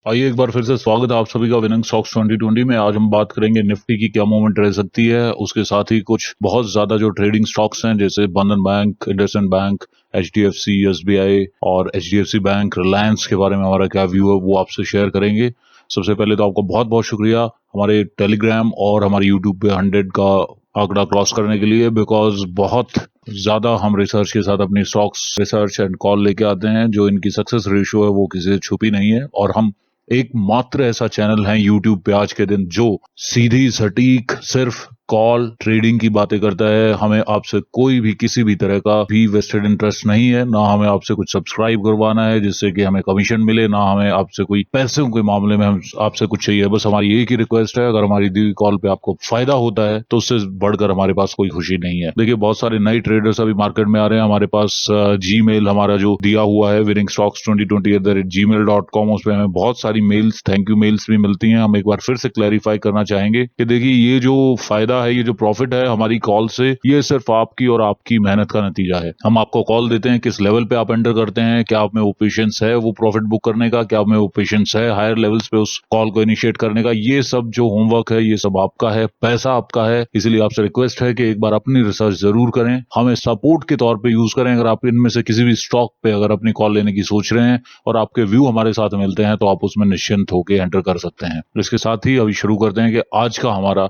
आइए एक बार फिर से स्वागत है आप सभी का विनिंग स्टॉक्स 2020 में। आज हम बात करेंगे निफ्टी की क्या मूवमेंट रह सकती है, उसके साथ ही कुछ बहुत ज्यादा जो ट्रेडिंग स्टॉक्स हैं जैसे बंधन bank, IndusInd bank, HDFC, SBI और एचडीएफसी बैंक, रिलायंस के बारे में हमारा क्या व्यू है वो आपसे शेयर करेंगे। सबसे पहले तो आपको बहुत बहुत शुक्रिया हमारे टेलीग्राम और हमारे यूट्यूब पे 100 का आंकड़ा क्रॉस करने के लिए, बिकॉज बहुत ज्यादा हम रिसर्च के साथ अपनी स्टॉक्स रिसर्च एंड कॉल लेके आते हैं। जो इनकी सक्सेस रेशियो है वो किसी से छुपी नहीं है, और हम एकमात्र ऐसा चैनल है यूट्यूब पे आज के दिन जो सीधी सटीक सिर्फ कॉल ट्रेडिंग की बातें करता है। हमें आपसे कोई भी किसी भी तरह का भी वेस्टेड इंटरेस्ट नहीं है, ना हमें आपसे कुछ सब्सक्राइब करवाना है जिससे कि हमें कमीशन मिले, ना हमें आपसे कोई पैसों के मामले में हम आपसे कुछ चाहिए। बस हमारी एक ही रिक्वेस्ट है, अगर हमारी दी कॉल पे आपको फायदा होता है तो उससे बढ़कर हमारे पास कोई खुशी नहीं है। देखिए, बहुत सारे नए ट्रेडर्स अभी मार्केट में आ रहे हैं। हमारे पास जीमेल हमारा जो दिया हुआ है विनिंग स्टॉक्स 2020@gmail.com, उस पर हमें बहुत सारी मेल्स, थैंक यू मेल्स भी मिलती हैं। हम एक बार फिर से क्लैरिफाई करना चाहेंगे कि देखिए, ये जो फायदा है, ये जो प्रॉफिट है हमारी कॉल से, ये सिर्फ आपकी और आपकी मेहनत का नतीजा है। हम आपको कॉल देते हैं, किस लेवल पे आप एंटर करते हैं, क्या आप में वो पेशेंस है वो प्रॉफिट बुक करने का, क्या आप में वो पेशेंस है हायर लेवल्स पे उस कॉल को इनिशिएट करने का। ये सब जो होमवर्क है ये सब आपका है, पैसा आपका है। इसलिए आपसे रिक्वेस्ट है कि एक बार अपनी रिसर्च जरूर करें, हमें सपोर्ट के तौर पे यूज करें। अगर आप इनमें से किसी भी स्टॉक पे अगर अपनी कॉल लेने की सोच रहे हैं और आपके व्यू हमारे साथ मिलते हैं तो आप उसमें निश्चिंत होकर एंटर कर सकते हैं। इसके साथ ही अभी शुरू करते हैं कि आज का हमारा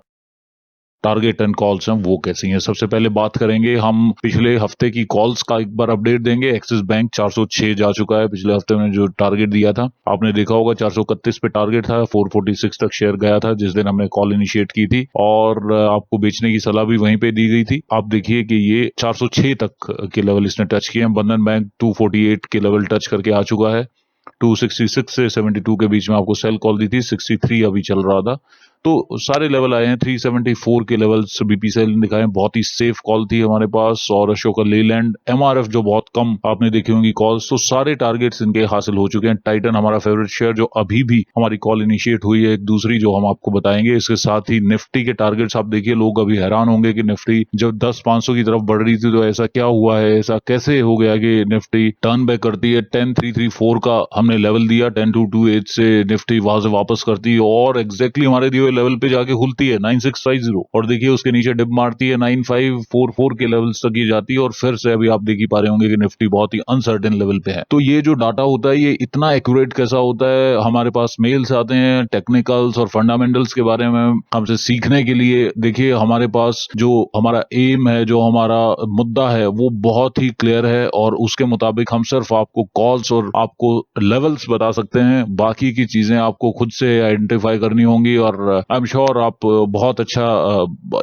टारगेट एंड कॉल्स हैं वो कैसी हैं। सबसे पहले बात करेंगे हम पिछले हफ्ते की कॉल्स का, एक बार अपडेट देंगे। एक्सिस बैंक 406 जा चुका है। पिछले हफ्ते में जो टारगेट दिया था आपने देखा होगा, 431 पे टारगेट था, 446 तक शेयर गया था जिस दिन हमने कॉल इनिशिएट की थी, और आपको बेचने की सलाह भी वहीं पे दी गई थी। आप देखिए कि ये 406 तक के लेवल इसने टच किए हैं। बंधन बैंक 248 के लेवल टच करके आ चुका है। 266 से 72 के बीच में आपको सेल कॉल दी थी, 63 अभी चल रहा था, तो सारे लेवल आए हैं। 374 के लेवल्स बीपी सेल ने दिखाए, बहुत ही सेफ कॉल थी हमारे पास। और अशोका लेलैंड, एमआरएफ जो बहुत कम आपने देखी होंगी कॉल्स, तो सारे टारगेट्स इनके हासिल हो चुके हैं। टाइटन हमारा फेवरेट शेयर जो अभी भी हमारी कॉल इनिशिएट हुई है, एक दूसरी जो हम आपको बताएंगे। इसके साथ ही निफ्टी के टारगेट्स आप देखिए, लोग अभी हैरान होंगे कि निफ्टी जब 10,500 की तरफ बढ़ रही थी तो ऐसा क्या हुआ है, ऐसा कैसे हो गया कि निफ्टी टर्न बैक करती है। 10,334 का हमने लेवल दिया, 10,228 से निफ्टी वहां से वापस करती है और एग्जैक्टली हमारे दिए लेवल पे जाके खुलती है 9650, और देखिए उसके नीचे डिप मारती है 9544 के लेवल्स तक ये जाती है, और फिर से अभी आप देख ही पा रहे होंगे कि निफ्टी बहुत ही अनसर्टेन लेवल पे है। तो ये जो डाटा होता है ये इतना एक्यूरेट कैसा होता है? हमारे पास मेल्स आते हैं टेक्निकल्स और फंडामेंटल्स के बारे में हमसे सीखने के लिए। देखिए, हमारे पास जो हमारा एम है, जो हमारा मुद्दा है, वो बहुत ही क्लियर है, और उसके मुताबिक हम सिर्फ आपको कॉल्स और आपको लेवल्स बता सकते हैं। बाकी की चीजें आपको खुद से आइडेंटिफाई करनी होंगी, और आई एम श्योर आप बहुत अच्छा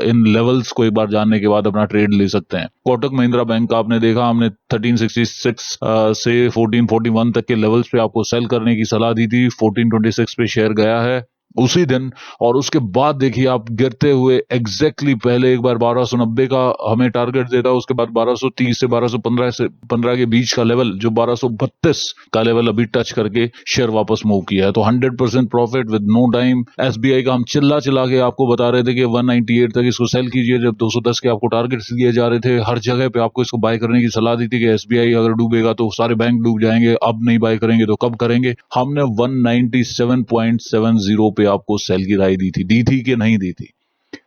इन लेवल्स को एक बार जानने के बाद अपना ट्रेड ले सकते हैं। कोटक महिंद्रा बैंक का आपने देखा, हमने 1366 से 1441 तक के लेवल्स पे आपको सेल करने की सलाह दी थी। 1426 पे शेयर गया है उसी दिन, और उसके बाद देखिए आप गिरते हुए एग्जैक्टली पहले एक बार 1290 का हमें टारगेट देता है, उसके बाद 1230 से 1215 से 15 के बीच का लेवल, जो 1232 का लेवल अभी टच करके शेयर वापस मूव किया है। तो 100% profit with no time. SBI का हम चिल्ला चिल्ला के आपको बता रहे थे कि 198 तक इसको सेल कीजिए, जब 210 के आपको टारगेट्स दिए जा रहे थे। हर जगह पे आपको इसको बाय करने की सलाह दी थी कि एसबीआई अगर डूबेगा तो सारे बैंक डूब जाएंगे, अब नहीं बाय करेंगे तो कब करेंगे। हमने 197.70 पे आपको सेल की राय दी थी कि नहीं दी थी।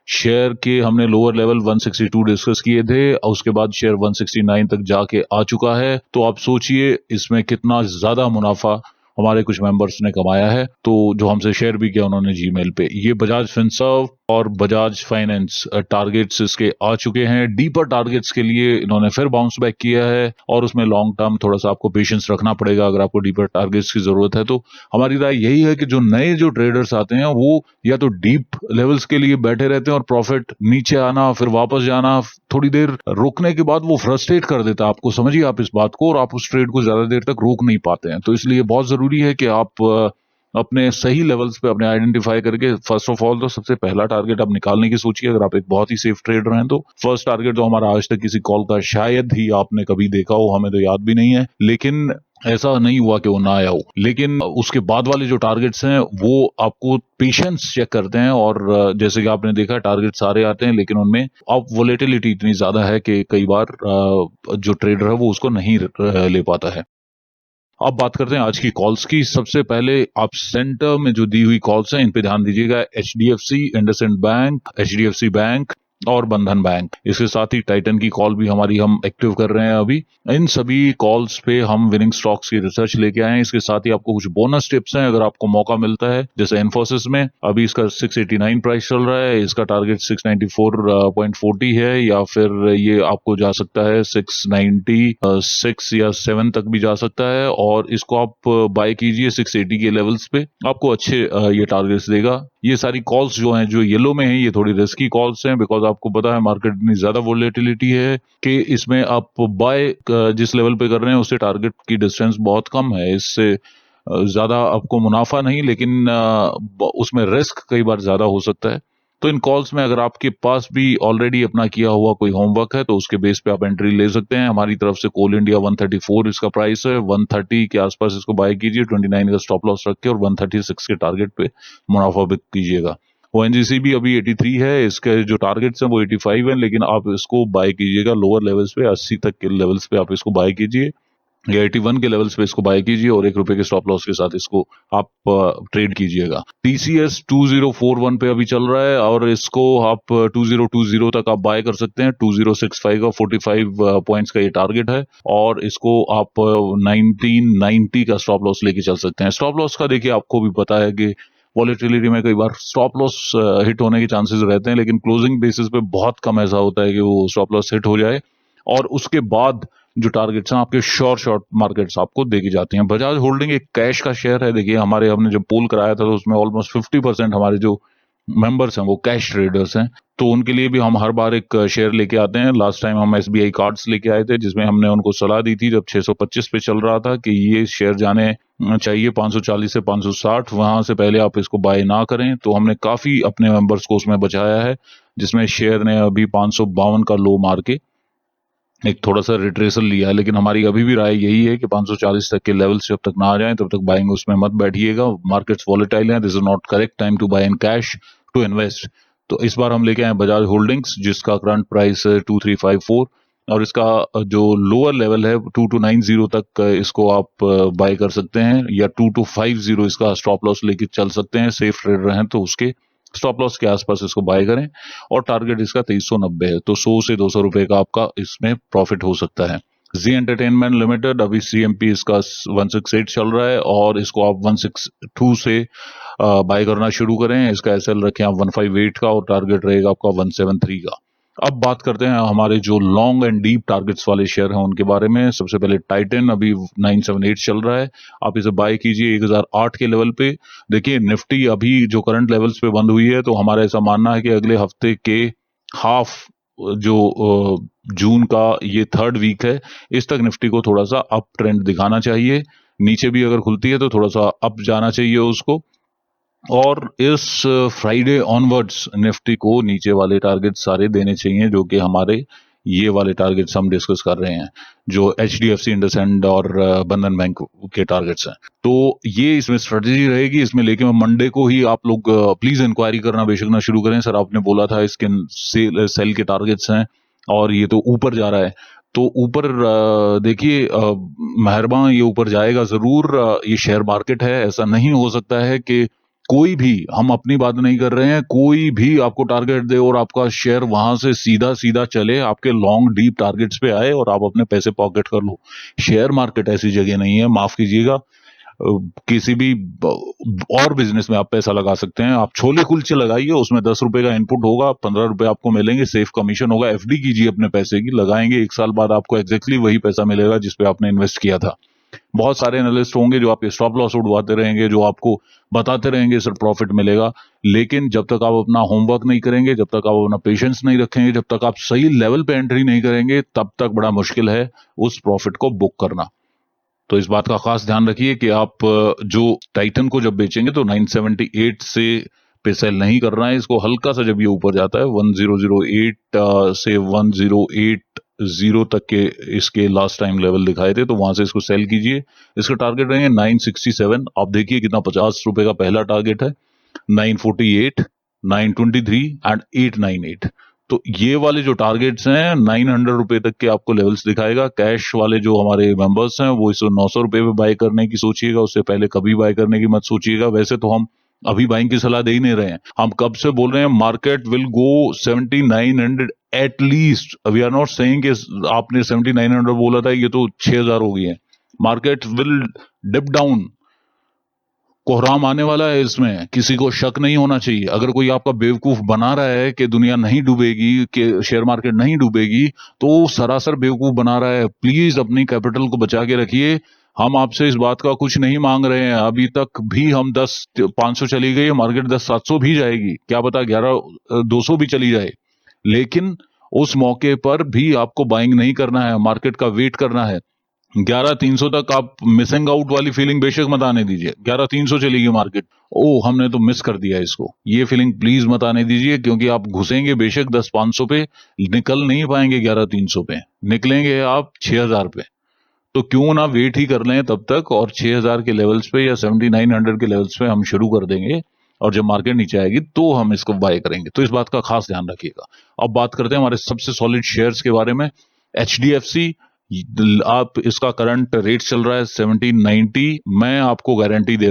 शेयर के हमने लोअर लेवल 162 डिस्कस किए थे, और उसके बाद शेयर 169 तक जाके आ चुका है। तो आप सोचिए इसमें कितना ज्यादा मुनाफा हमारे कुछ मेंबर्स ने कमाया है, तो जो हमसे शेयर भी किया उन्होंने जीमेल पे। ये बजाज फिनसर्व और बजाज फाइनेंस टारगेट्स इसके आ चुके हैं। डीपर टारगेट्स के लिए इन्होंने फिर बाउंस बैक किया है, और उसमें लॉन्ग टर्म थोड़ा सा आपको पेशेंस रखना पड़ेगा अगर आपको डीपर टारगेट्स की जरूरत है। तो हमारी राय यही है कि जो नए जो ट्रेडर्स आते हैं वो या तो डीप लेवल्स के लिए बैठे रहते हैं, और प्रॉफिट नीचे आना फिर वापस जाना, थोड़ी देर रुकने के बाद वो फ्रस्ट्रेट कर देता है आपको। समझिए आप इस बात को, और आप उस ट्रेड को ज्यादा देर तक रोक नहीं पाते हैं। तो इसलिए बहुत जरूरी है कि आप अपने सही लेवल्स पे अपने आइडेंटिफाई करके, फर्स्ट ऑफ ऑल तो सबसे पहला टारगेट आप निकालने की सोचिए। अगर आप एक बहुत ही सेफ ट्रेडर हैं तो फर्स्ट टारगेट तो हमारा आज तक किसी कॉल का शायद ही आपने कभी देखा हो, हमें तो याद भी नहीं है, लेकिन ऐसा नहीं हुआ कि वो ना आया हो। लेकिन उसके बाद वाले जो टारगेट्स हैं वो आपको पेशेंस चेक करते हैं, और जैसे कि आपने देखा टारगेट सारे आते हैं, लेकिन उनमें अब वोलेटिलिटी इतनी ज्यादा है कि कई बार जो ट्रेडर है वो उसको नहीं ले पाता है। अब बात करते हैं आज की कॉल्स की। सबसे पहले आप सेंटर में जो दी हुई कॉल्स हैं इन पे ध्यान दीजिएगा। HDFC, IndusInd bank, HDFC bank और बंधन बैंक। इसके साथ ही टाइटन की कॉल भी हमारी हम एक्टिव कर रहे हैं अभी। इन सभी कॉल्स पे हम विनिंग स्टॉक्स की रिसर्च लेके आए हैं। इसके साथ ही आपको कुछ बोनस टिप्स हैं अगर आपको मौका मिलता है। जैसे इन्फोसिस में अभी इसका 689 प्राइस चल रहा है, इसका टारगेट 694.40 है, या फिर ये आपको जा सकता है 696 या 7 तक भी जा सकता है। और इसको आप बाय कीजिए 680 के लेवल्स पे, आपको अच्छे ये टारगेट्स देगा। ये सारी कॉल्स जो हैं जो येलो में हैं ये थोड़ी रिस्की कॉल्स हैं, बिकॉज आपको पता है मार्केट इतनी ज्यादा वोलेटिलिटी है कि इसमें आप बाय जिस लेवल पे कर रहे हैं उससे टारगेट की डिस्टेंस बहुत कम है। इससे ज्यादा आपको मुनाफा नहीं, लेकिन उसमें रिस्क कई बार ज्यादा हो सकता है। तो इन कॉल्स में अगर आपके पास भी ऑलरेडी अपना किया हुआ कोई होमवर्क है तो उसके बेस पे आप एंट्री ले सकते हैं। हमारी तरफ से कोल इंडिया 134 इसका प्राइस है, 130 के आसपास इसको बाय कीजिए, 29 का स्टॉप लॉस रख के, और 136 के टारगेट पे मुनाफा भी कीजिएगा। ओएनजीसी भी अभी 83 है, इसके जो टारगेट्स हैं वो 85 है, लेकिन आप इसको बाय कीजिएगा लोअर लेवल्स पे, 80 तक के लेवल्स पे आप इसको बाय कीजिए या 81 के लेवल्स पे इसको बाय कीजिए, और ₹1 के स्टॉप लॉस के साथ इसको आप ट्रेड कीजिएगा। टीसीएस 2041 पे अभी चल रहा है और इसको आप 2020 तक आप बाय कर सकते हैं। 2065 का 45 पॉइंट्स का ये टारगेट है, और इसको आप 1990 का स्टॉप लॉस लेके चल सकते हैं। स्टॉप लॉस का देखिए आपको भी पता है कि वॉलेटिलिटी में कई बार स्टॉप लॉस हिट होने के चांसेस रहते हैं, लेकिन क्लोजिंग बेसिस पे बहुत कम ऐसा होता है कि वो स्टॉप लॉस हिट हो जाए, और उसके बाद जो टारगेट्स हैं आपके शॉर्ट मार्केट्स आपको देखी जाती हैं। बजाज होल्डिंग एक कैश का शेयर है। देखिए हमारे हमने जब पोल कराया था तो उसमें ऑलमोस्ट 50% हमारे जो मेंबर्स हैं वो कैश ट्रेडर्स हैं, तो उनके लिए भी हम हर बार एक शेयर लेके आते हैं। लास्ट टाइम हम एसबीआई कार्ड्स लेके आए थे, जिसमें हमने उनको सलाह दी थी जब 625 पे चल रहा था कि ये शेयर जाने चाहिए 540 से 560, वहां से पहले आप इसको बाय ना करें। तो हमने काफी अपने मेंबर्स को उसमें बचाया है, जिसमें शेयर ने अभी 552 का लो मार के एक थोड़ा सा रिट्रेसल लिया है। लेकिन हमारी अभी भी राय यही है कि 540 तक के लेवल्स जब तक ना आ जाएं तब तक बाइंग उसमें मत बैठिएगा। मार्केट्स वॉलेटाइल हैं, this is not correct time to buy in cash to invest. तो इस बार हम लेके आए बजाज होल्डिंग्स, जिसका करंट प्राइस है 2354, और इसका जो लोअर लेवल है 2290 तक इसको आप बाय कर सकते हैं, या 2250 इसका स्टॉप लॉस लेके चल सकते हैं। सेफ ट्रेडर हैं तो उसके स्टॉप लॉस के आसपास इसको बाय करें, और टारगेट इसका 2390 है, तो 100 से 200 रुपए का आपका इसमें प्रॉफिट हो सकता है। जी एंटरटेनमेंट लिमिटेड अभी सीएमपी इसका 168 चल रहा है, और इसको आप 162 से बाय करना शुरू करें। इसका एसएल रखें आप 158 का, और टारगेट रहेगा आपका 173 का। अब बात करते हैं हमारे जो लॉन्ग एंड डीप टारगेट्स वाले शेयर हैं उनके बारे में। सबसे पहले टाइटन अभी 978 चल रहा है, आप इसे बाय कीजिए 1008 के लेवल पे। देखिए निफ्टी अभी जो करंट लेवल्स पे बंद हुई है, तो हमारा ऐसा मानना है कि अगले हफ्ते के हाफ जो जून का ये 3rd वीक है, इस तक निफ्टी को थोड़ा सा अप ट्रेंड दिखाना चाहिए। नीचे भी अगर खुलती है तो थोड़ा सा अप जाना चाहिए उसको, और इस फ्राइडे ऑनवर्ड्स निफ्टी को नीचे वाले टारगेट सारे देने चाहिए, जो कि हमारे ये वाले टारगेट्स हम डिस्कस कर रहे हैं, जो एचडीएफसी, इंडसइंड और बंधन बैंक के टारगेट्स हैं। तो ये इसमें स्ट्रेटेजी रहेगी इसमें, लेकिन मंडे को ही आप लोग प्लीज इंक्वायरी करना बेशक ना शुरू करें। सर आपने बोला था इसके सेल के टारगेट्स हैं और ये तो ऊपर जा रहा है, तो ऊपर देखिए मेहरबान ये ऊपर जाएगा जरूर। ये शेयर मार्केट है, ऐसा नहीं हो सकता है कि कोई भी, हम अपनी बात नहीं कर रहे हैं, कोई भी आपको टारगेट दे और आपका शेयर वहां से सीधा सीधा चले आपके लॉन्ग डीप टारगेट्स पे आए और आप अपने पैसे पॉकेट कर लो। शेयर मार्केट ऐसी जगह नहीं है, माफ कीजिएगा। किसी भी और बिजनेस में आप पैसा लगा सकते हैं। आप छोले कुलचे लगाइए, उसमें 10 रुपए का इनपुट होगा, 15 रुपए आपको मिलेंगे, सेफ कमीशन होगा। एफडी कीजिए अपने पैसे की, लगाएंगे 1 साल बाद आपको एग्जैक्टली वही पैसा मिलेगा जिसपे आपने इन्वेस्ट किया था। बहुत सारे एनालिस्ट होंगे जो आपके स्टॉप लॉस उड़वाते रहेंगे, जो आपको बताते रहेंगे सर प्रॉफिट मिलेगा, लेकिन जब तक आप अपना होमवर्क नहीं करेंगे, जब तक आप अपना पेशेंस नहीं रखेंगे, जब तक आप सही लेवल पे एंट्री नहीं करेंगे, तब तक बड़ा मुश्किल है उस प्रॉफिट को बुक करना। तो इस बात का खास ध्यान रखिए कि आप जो टाइटन को जब बेचेंगे तो 978 से पे सेल नहीं करना है इसको। हल्का सा जब ये ऊपर जाता है 1008 से 1080 तक के इसके लास्ट टाइम लेवल दिखाए थे, तो वहां से इसको सेल कीजिए। इसका टारगेट रहेंगे 967। आप देखिए कितना 50 रुपए का पहला टारगेट है, 948, 923 एंड 898। तो ये वाले जो टारगेट्स हैं 900 रुपए तक के आपको लेवल्स दिखाएगा। कैश वाले जो हमारे मेंबर्स हैं वो इस 900 रुपए पे बाय करने की सोचिएगा, उससे पहले कभी बाय करने की मत सोचिएगा। वैसे तो हम अभी बाइंग की सलाह दे ही नहीं रहे हैं, हम कब से बोल रहे हैं market will go 7900 at least. We are not saying कि आपने 7900 बोला था, ये तो 6000 हो गई है। मार्केट विल डिप डाउन, कोहराम आने वाला है, इसमें किसी को शक नहीं होना चाहिए। अगर कोई आपका बेवकूफ बना रहा है कि दुनिया नहीं डूबेगी, कि शेयर मार्केट नहीं डूबेगी, तो वो सरासर बेवकूफ बना रहा है। प्लीज अपनी कैपिटल को बचा के रखिए। हम आपसे इस बात का कुछ नहीं मांग रहे हैं। अभी तक भी हम 10-500 चली गई, मार्केट 10-700 भी जाएगी, क्या पता 11-200 भी चली जाए, लेकिन उस मौके पर भी आपको बाइंग नहीं करना है, मार्केट का वेट करना है। 11,300 तक आप मिसिंग आउट वाली फीलिंग बेशक मत आने दीजिए। 11,300 चलेगी मार्केट, ओ हमने तो मिस कर दिया इसको, ये फीलिंग प्लीज मत आने दीजिए, क्योंकि आप घुसेंगे बेशक 10-500 पे, निकल नहीं पाएंगे 11,300 पे, निकलेंगे आप 6,000 पे। तो क्यों ना वेट ही कर लें तब तक, और 6,000 के लेवल्स पे या 7,900 के लेवल्स पे हम शुरू कर देंगे, और जब मार्केट नीचे आएगी तो हम इसको बाय करेंगे। तो इस बात का खास ध्यान रखिएगा। अब बात करते हैं हमारे सबसे सॉलिड शेयर्स के बारे में। HDFC, आप इसका करंट रेट चल रहा है 1790। मैं आपको गारंटी दे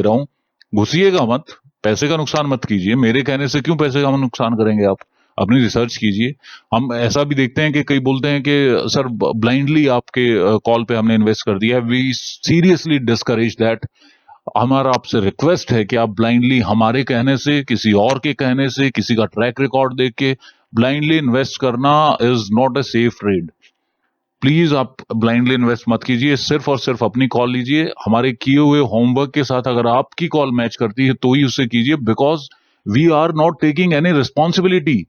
रहा हूं, घुसिएगा मत, पैसे का नुकसान मत कीजिए। मेरे कहने से क्यों पैसे का नुकसान करेंगे आप? अपनी रिसर्च कीजिए। हम ऐसा भी देखते हैं कि कई बोलते हैं कि सर ब्लाइंडली आपके कॉल पे हमने इन्वेस्ट कर दिया है। We seriously discourage that. हमारा आपसे रिक्वेस्ट है कि आप ब्लाइंडली हमारे कहने से, किसी और के कहने से, किसी का ट्रैक रिकॉर्ड देख के ब्लाइंडली इन्वेस्ट करना is not a safe trade. Please आप ब्लाइंडली इन्वेस्ट मत कीजिए, सिर्फ और सिर्फ अपनी कॉल लीजिए। हमारे किए हुए होमवर्क के साथ अगर आपकी कॉल मैच करती है तो ही उससे कीजिए, because we are not taking any responsibility.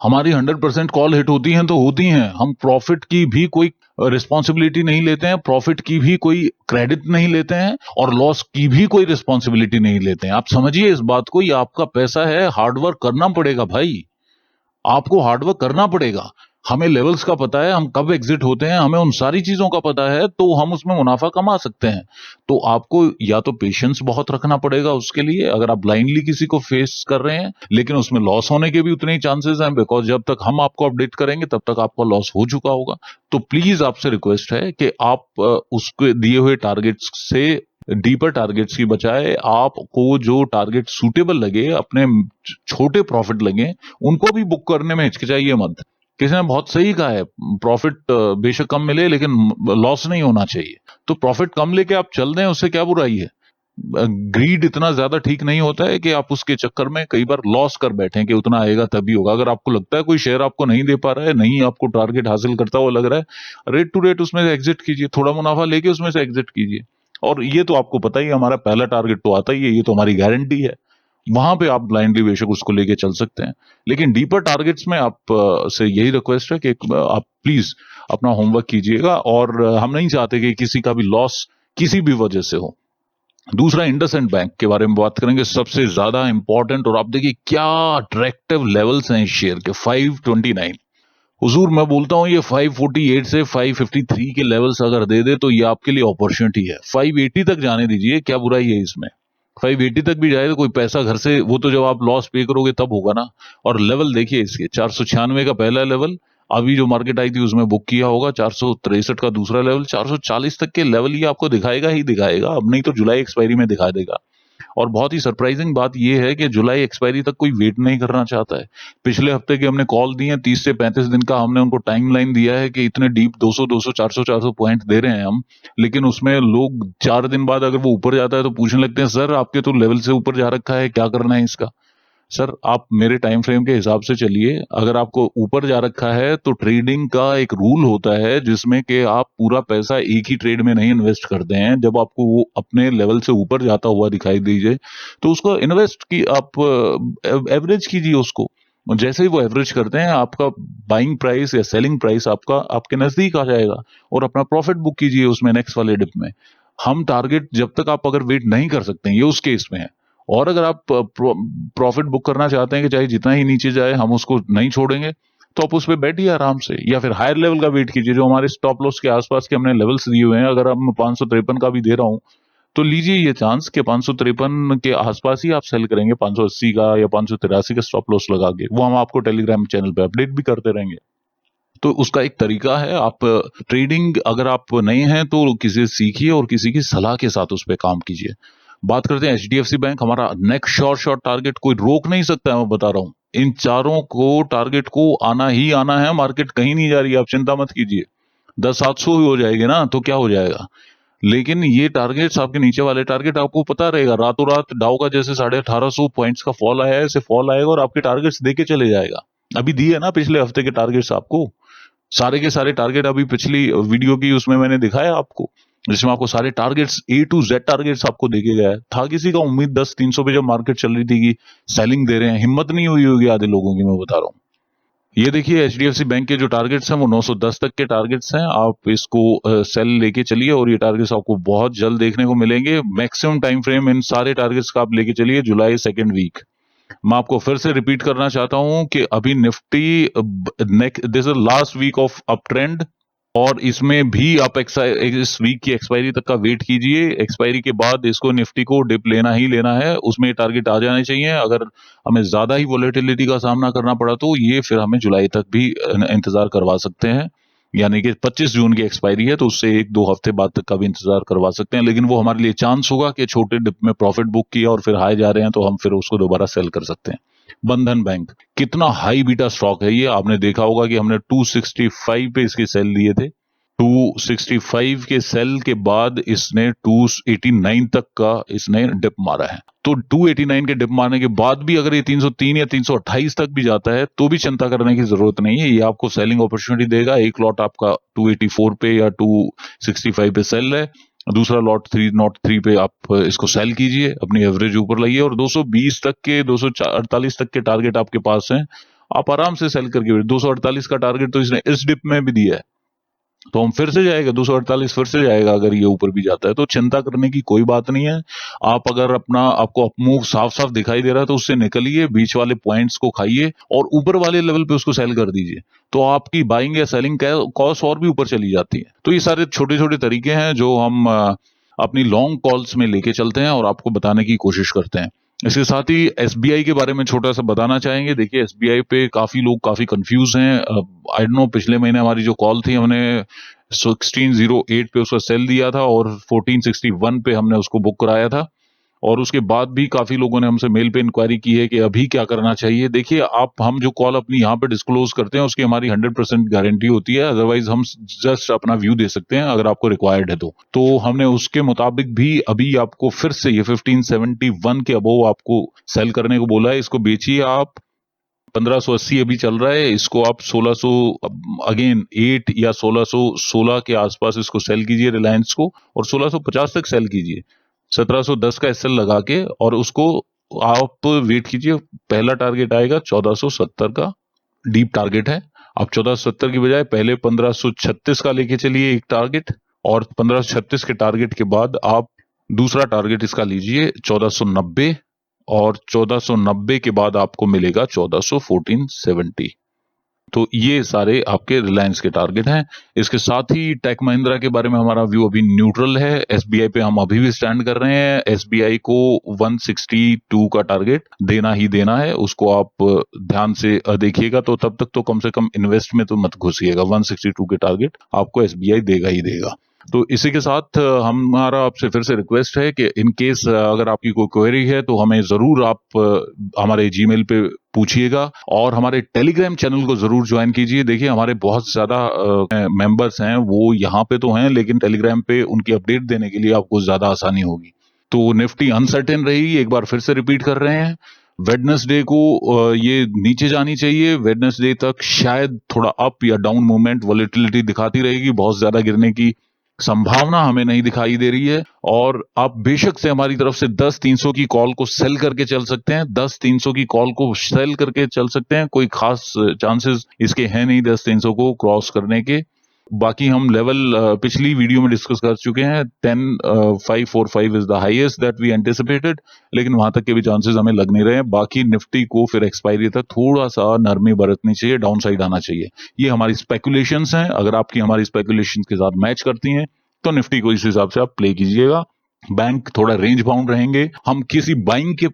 हमारी 100% कॉल हिट होती हैं तो होती हैं, हम प्रॉफिट की भी कोई रिस्पॉन्सिबिलिटी नहीं लेते हैं, प्रॉफिट की भी कोई क्रेडिट नहीं लेते हैं, और लॉस की भी कोई रिस्पॉन्सिबिलिटी नहीं लेते हैं। आप समझिए इस बात को, ये आपका पैसा है, हार्डवर्क करना पड़ेगा भाई, आपको हार्डवर्क करना पड़ेगा। हमें लेवल्स का पता है, हम कब एग्जिट होते हैं, हमें उन सारी चीजों का पता है, तो हम उसमें मुनाफा कमा सकते हैं। तो आपको या तो पेशेंस बहुत रखना पड़ेगा उसके लिए, अगर आप ब्लाइंडली किसी को फेस कर रहे हैं, लेकिन उसमें लॉस होने के भी उतने ही चांसेस हैं, बिकॉज जब तक हम आपको अपडेट करेंगे तब तक आपका लॉस हो चुका होगा। तो प्लीज आपसे रिक्वेस्ट है कि आप उसके दिए हुए टारगेट्स से, डीपर टारगेट्स की बजाय, आपको जो टारगेट सूटेबल लगे, अपने छोटे प्रॉफिट लगे, उनको भी बुक करने में हिचकिचाइए मत। किसी ने बहुत सही कहा है, प्रॉफिट बेशक कम मिले लेकिन लॉस नहीं होना चाहिए। तो प्रॉफिट कम लेके आप चल दें, उससे क्या बुराई है? ग्रीड इतना ज्यादा ठीक नहीं होता है कि आप उसके चक्कर में कई बार लॉस कर बैठे कि उतना आएगा तभी होगा। अगर आपको लगता है कोई शेयर आपको नहीं दे पा रहा है, नहीं आपको टारगेट हासिल करता हुआ लग रहा है, रेट टू रेट उसमें से एग्जिट कीजिए, थोड़ा मुनाफा लेके उसमें से एग्जिट कीजिए। और ये तो आपको पता ही है, हमारा पहला टारगेट तो आता ही है, ये तो हमारी गारंटी है। वहां पे आप ब्लाइंडली बेशक उसको लेके चल सकते हैं, लेकिन डीपर टारगेट्स में आप से यही रिक्वेस्ट है कि आप प्लीज अपना होमवर्क कीजिएगा, और हम नहीं चाहते कि किसी का भी लॉस किसी भी वजह से हो। दूसरा, इंडसइंड बैंक के बारे में बात करेंगे, सबसे ज्यादा इंपॉर्टेंट। और आप देखिए क्या अट्रैक्टिव लेवल्स हैं इस शेयर के, 529। हुजूर मैं बोलता हूं ये 548 से 553 के लेवल्स अगर दे दे तो ये आपके लिए अपॉर्चुनिटी है। 580 तक जाने दीजिए, क्या बुराई है इसमें? 580 तक भी जाए तो कोई पैसा घर से, वो तो जब आप लॉस पे करोगे तब होगा ना। और लेवल देखिए इसके, 496 का पहला लेवल, अभी जो मार्केट आई थी उसमें बुक किया होगा, 463 का दूसरा लेवल, 440 तक के लेवल ये आपको दिखाएगा ही दिखाएगा, अब नहीं तो जुलाई एक्सपायरी में दिखा देगा। और बहुत ही सरप्राइजिंग बात यह है कि जुलाई एक्सपायरी तक कोई वेट नहीं करना चाहता है। पिछले हफ्ते की हमने कॉल दी है, 30 से 35 दिन का हमने उनको टाइमलाइन दिया है कि इतने डीप 200 400 पॉइंट दे रहे हैं हम, लेकिन उसमें लोग 4 दिन बाद अगर वो ऊपर जाता है तो पूछने लगते हैं सर आपके तो लेवल से ऊपर जा रखा है, क्या करना है इसका? सर आप मेरे टाइम फ्रेम के हिसाब से चलिए, अगर आपको ऊपर जा रखा है तो ट्रेडिंग का एक रूल होता है जिसमें कि आप पूरा पैसा एक ही ट्रेड में नहीं इन्वेस्ट करते हैं। जब आपको वो अपने लेवल से ऊपर जाता हुआ दिखाई दीजिए तो उसको इन्वेस्ट की आप एवरेज कीजिए उसको। और जैसे ही वो एवरेज करते हैं आपका बाइंग प्राइस या सेलिंग प्राइस आपका आपके नजदीक आ जाएगा, और अपना प्रॉफिट बुक कीजिए उसमें नेक्स्ट वाले डिप में। हम टारगेट जब तक आप अगर वेट नहीं कर सकते हैं, ये उस केस में है। और अगर आप प्रॉफिट बुक करना चाहते हैं कि चाहे जितना ही नीचे जाए हम उसको नहीं छोड़ेंगे, तो आप उस पर बैठिए आराम से, या फिर हायर लेवल का वेट कीजिए जो हमारे स्टॉप लॉस के आसपास के हमने लेवल्स दिए हुए हैं। अगर हम 553 का भी दे रहा हूं तो लीजिए ये चांस कि 553 के आसपास ही आप सेल करेंगे, 580 का या 583 का स्टॉप लॉस लगा के। वो हम आपको टेलीग्राम चैनल पे अपडेट भी करते रहेंगे। तो उसका एक तरीका है, आप ट्रेडिंग अगर आप नए हैं तो किसी से सीखिए और किसी की सलाह के साथ उस पर काम कीजिए। बात करते हैं एचडीएफसी बैंक, हमारा नेक्स्ट शॉर्ट टारगेट कोई रोक नहीं सकता है, मैं बता रहा हूं। इन चारों को टारगेट को आना ही आना है, मार्केट कहीं नहीं जा रही है, आप चिंता मत कीजिए। 10-700 ही हो जाएगी ना तो क्या हो जाएगा, लेकिन ये टारगेट्स आपके नीचे वाले टारगेट आपको पता रहेगा। रातों रात डाउ का जैसे 1850 पॉइंट्स का फॉल आया है, ऐसे फॉल आएगा और आपके टारगेट्स देके चले जाएगा। अभी दिए ना पिछले हफ्ते के टारगेट्स आपको, सारे के सारे टारगेट अभी पिछली वीडियो की उसमें मैंने दिखाया आपको, जिसमें आपको सारे targets A to Z targets आपको देके गया है। था किसी का उम्मीद 10-300 पे जब मार्केट चल रही थी कि सेलिंग दे रहे हैं, हिम्मत नहीं हुई होगी आधे लोगों की, मैं बता रहा हूँ। ये देखिए एचडीएफसी बैंक के जो टारगेट्स हैं वो 910 तक के टारगेट्स हैं, आप इसको सेल लेके चलिए और ये टारगेट्स आपको बहुत जल्द देखने को मिलेंगे। मैक्सिमम टाइम फ्रेम इन सारे टारगेट्स का आप लेके चलिए जुलाई सेकेंड वीक। मैं आपको फिर से रिपीट करना चाहता हूं कि अभी Nifty this is last week of up trend, और इसमें भी आप इस वीक की एक्सपायरी तक का वेट कीजिए। एक्सपायरी के बाद इसको निफ्टी को डिप लेना ही लेना है, उसमें टारगेट आ जाने चाहिए। अगर हमें ज्यादा ही वोलेटिलिटी का सामना करना पड़ा तो ये फिर हमें जुलाई तक भी इंतजार करवा सकते हैं, यानी कि 25 जून की एक्सपायरी है तो उससे 1-2 हफ्ते बाद तक का भी इंतजार करवा सकते हैं। लेकिन वो हमारे लिए चांस होगा कि छोटे डिप में प्रॉफिट बुक किया और फिर हाई जा रहे हैं तो हम फिर उसको दोबारा सेल कर सकते हैं। बंधन बैंक कितना हाई बीटा स्टॉक है ये, आपने देखा होगा कि हमने 265 पे इसके सेल दिए थे। 265 के सेल के बाद इसने 289 तक का इसने डिप मारा है। तो 289 के डिप मारने के बाद भी अगर ये 303 या 328 तक भी जाता है तो भी चिंता करने की जरूरत नहीं है, ये आपको सेलिंग अपॉर्चुनिटी देगा। एक लॉट आपका 284 पे या 265 पे सेल है, दूसरा लॉट 303 पे आप इसको सेल कीजिए, अपनी एवरेज ऊपर लाइए और 220 तक के 248 तक के टारगेट आपके पास हैं, आप आराम से सेल करके। 248 का टारगेट तो इसने इस डिप में भी दिया है, तो हम फिर से जाएगा 248 फिर से जाएगा अगर ये ऊपर भी जाता है, तो चिंता करने की कोई बात नहीं है। आप अगर आपको मूव साफ साफ दिखाई दे रहा है तो उससे निकलिए, बीच वाले पॉइंट्स को खाइए और ऊपर वाले लेवल पे उसको सेल कर दीजिए, तो आपकी बाइंग या सेलिंग कॉस्ट और भी ऊपर चली जाती है। तो ये सारे छोटे छोटे तरीके हैं जो हम अपनी लॉन्ग कॉल्स में लेके चलते हैं और आपको बताने की कोशिश करते हैं। इसके साथ ही एसबीआई के बारे में छोटा सा बताना चाहेंगे। देखिए एसबीआई पे काफी लोग काफी कंफ्यूज हैं। आई डोंट नो, पिछले महीने हमारी जो कॉल थी हमने 1608 पे उसका सेल दिया था और 1461 पे हमने उसको बुक कराया था, और उसके बाद भी काफी लोगों ने हमसे मेल पे इंक्वायरी की है कि अभी क्या करना चाहिए। देखिए हम जो कॉल अपनी यहाँ पे डिस्क्लोज करते हैं उसकी हमारी 100% गारंटी होती है, अदरवाइज हम जस्ट अपना व्यू दे सकते हैं अगर आपको रिक्वायर्ड है तो हमने उसके मुताबिक भी अभी आपको फिर से ये 1571 के अबोव आपको सेल करने को बोला है। इसको बेचिए आप, 1580 अभी चल रहा है, इसको आप 1600 अगेन 8 या 1616 के आसपास इसको सेल कीजिए रिलायंस को, और 1650 तक सेल कीजिए 1710 का एसएल लगा के, और उसको आप वेट कीजिए। पहला टारगेट आएगा 1470 का, डीप टारगेट है। आप 1470 की बजाय पहले 1536 का लेके चलिए एक टारगेट, और 1536 के टारगेट के बाद आप दूसरा टारगेट इसका लीजिए 1490, और 1490 के बाद आपको मिलेगा 1470। तो ये सारे आपके रिलायंस के टारगेट हैं। इसके साथ ही टेक महिंद्रा के बारे में हमारा व्यू अभी न्यूट्रल है। एसबीआई पे हम अभी भी स्टैंड कर रहे हैं। एसबीआई को 162 का टारगेट देना ही देना है, उसको आप ध्यान से देखिएगा। तो तब तक तो कम से कम इन्वेस्ट में तो मत घुसिएगा, 162 के टारगेट आपको एसबीआई देगा ही देगा। तो इसी के साथ हमारा आपसे फिर से रिक्वेस्ट है कि इन केस अगर आपकी कोई क्वेरी है तो हमें जरूर आप हमारे जीमेल पे पूछिएगा, और हमारे टेलीग्राम चैनल को जरूर ज्वाइन कीजिए। देखिए हमारे बहुत ज्यादा मेंबर्स हैं, वो यहाँ पे तो हैं लेकिन टेलीग्राम पे उनकी अपडेट देने के लिए आपको ज्यादा आसानी होगी। तो निफ्टी अनसर्टेन रहेगी, एक बार फिर से रिपीट कर रहे हैं। वेडनेसडे को ये नीचे जानी चाहिए, वेडनेसडे तक शायद थोड़ा अप या डाउन मूवमेंट वॉलेटिलिटी दिखाती रहेगी, बहुत ज्यादा गिरने की संभावना हमें नहीं दिखाई दे रही है। और आप बेशक से हमारी तरफ से 10-300 की कॉल को सेल करके चल सकते हैं, 10-300 की कॉल को सेल करके चल सकते हैं, कोई खास चांसेस इसके हैं नहीं 10-300 को क्रॉस करने के। बाकी हम लेवल पिछली वीडियो में डिस्कस कर चुके हैं, 10,545 is the highest that we anticipated, लेकिन वहां तक के भी चांसेस हमें लग नहीं रहे। बाकी निफ्टी को फिर एक्सपायरी तक थोड़ा सा नरमी बरतनी चाहिए, डाउन साइड आना चाहिए। ये हमारी स्पेकुलेशंस हैं, अगर आपकी हमारी स्पेकुलेशंस के साथ मैच करती हैं तो निफ्टी को इस हिसाब से आप प्ले कीजिएगा। बैंक थोड़ा रेंज बाउंड रहेंगे। हम किसी बाइंग के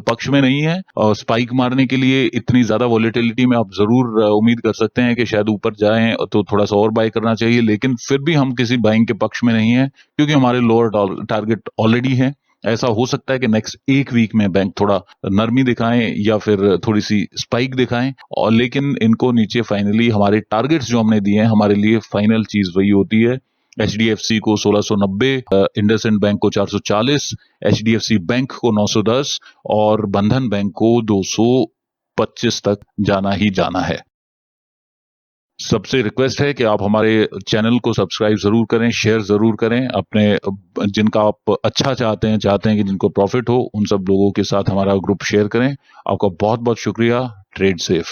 पक्ष में नहीं है और स्पाइक मारने के लिए इतनी ज्यादा वॉलेटिलिटी में आप जरूर उम्मीद कर सकते हैं कि शायद ऊपर जाएं तो थोड़ा सा और बाय करना चाहिए, लेकिन फिर भी हम किसी बाइंग के पक्ष में नहीं है क्योंकि हमारे लोअर टारगेट ऑलरेडी है। ऐसा हो सकता है कि नेक्स्ट एक वीक में बैंक थोड़ा नरमी दिखाएं या फिर थोड़ी सी स्पाइक दिखाएं, और लेकिन इनको नीचे फाइनली हमारे टारगेट्स जो हमने दिए हैं, हमारे लिए फाइनल चीज वही होती है। एचडीएफसी को 1690, इंडसइंड बैंक को 440, एचडीएफसी बैंक को 910 और बंधन बैंक को 225 तक जाना ही जाना है। सबसे रिक्वेस्ट है कि आप हमारे चैनल को सब्सक्राइब जरूर करें, शेयर जरूर करें, अपने जिनका आप अच्छा चाहते हैं कि जिनको प्रॉफिट हो, उन सब लोगों के साथ हमारा ग्रुप शेयर करें। आपका बहुत बहुत शुक्रिया। Trade safe.